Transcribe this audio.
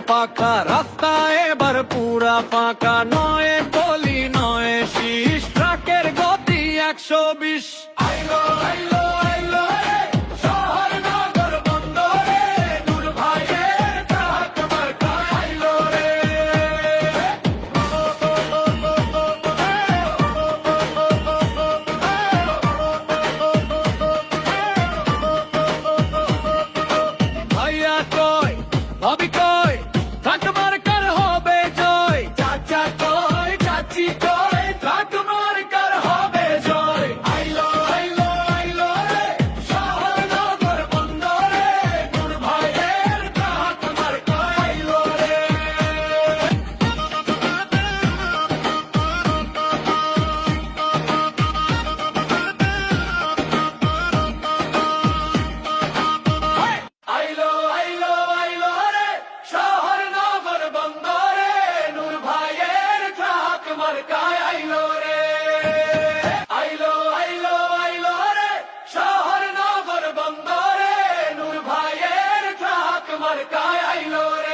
পাখা, রাস্তা এবার পুরা ফাঁকা, নয় বলি নয় শীষ, ট্রাকের গতি 120। আইলো আইলো আইলো রে, শহর নগর বন্দরে, নূর ভাইয়ের ট্রাক মার্কা আইলো রে। ভাইয়া কয়, ভাবি কয়, ট্রাক মার্কার হবে জয়। চাচা কয়, চাচি কয়, ট্রাক মার্কার হবে জয়। আইলো আইলো আইলো রে, শহর নগর বন্দরে, নূর ভাইয়ের ট্রাক মার্কা আইলো রে। আইলো আইলো আইলো রে, শহর নগর বন্দরে, নূর ভাইয়ের ট্রাক মার্কায় আইলো রে। আইলো আইলো আইলো রে, শহর নগর বন্দরে, নূর ভাইয়ের ট্রাক মার্কায় আইলো রে।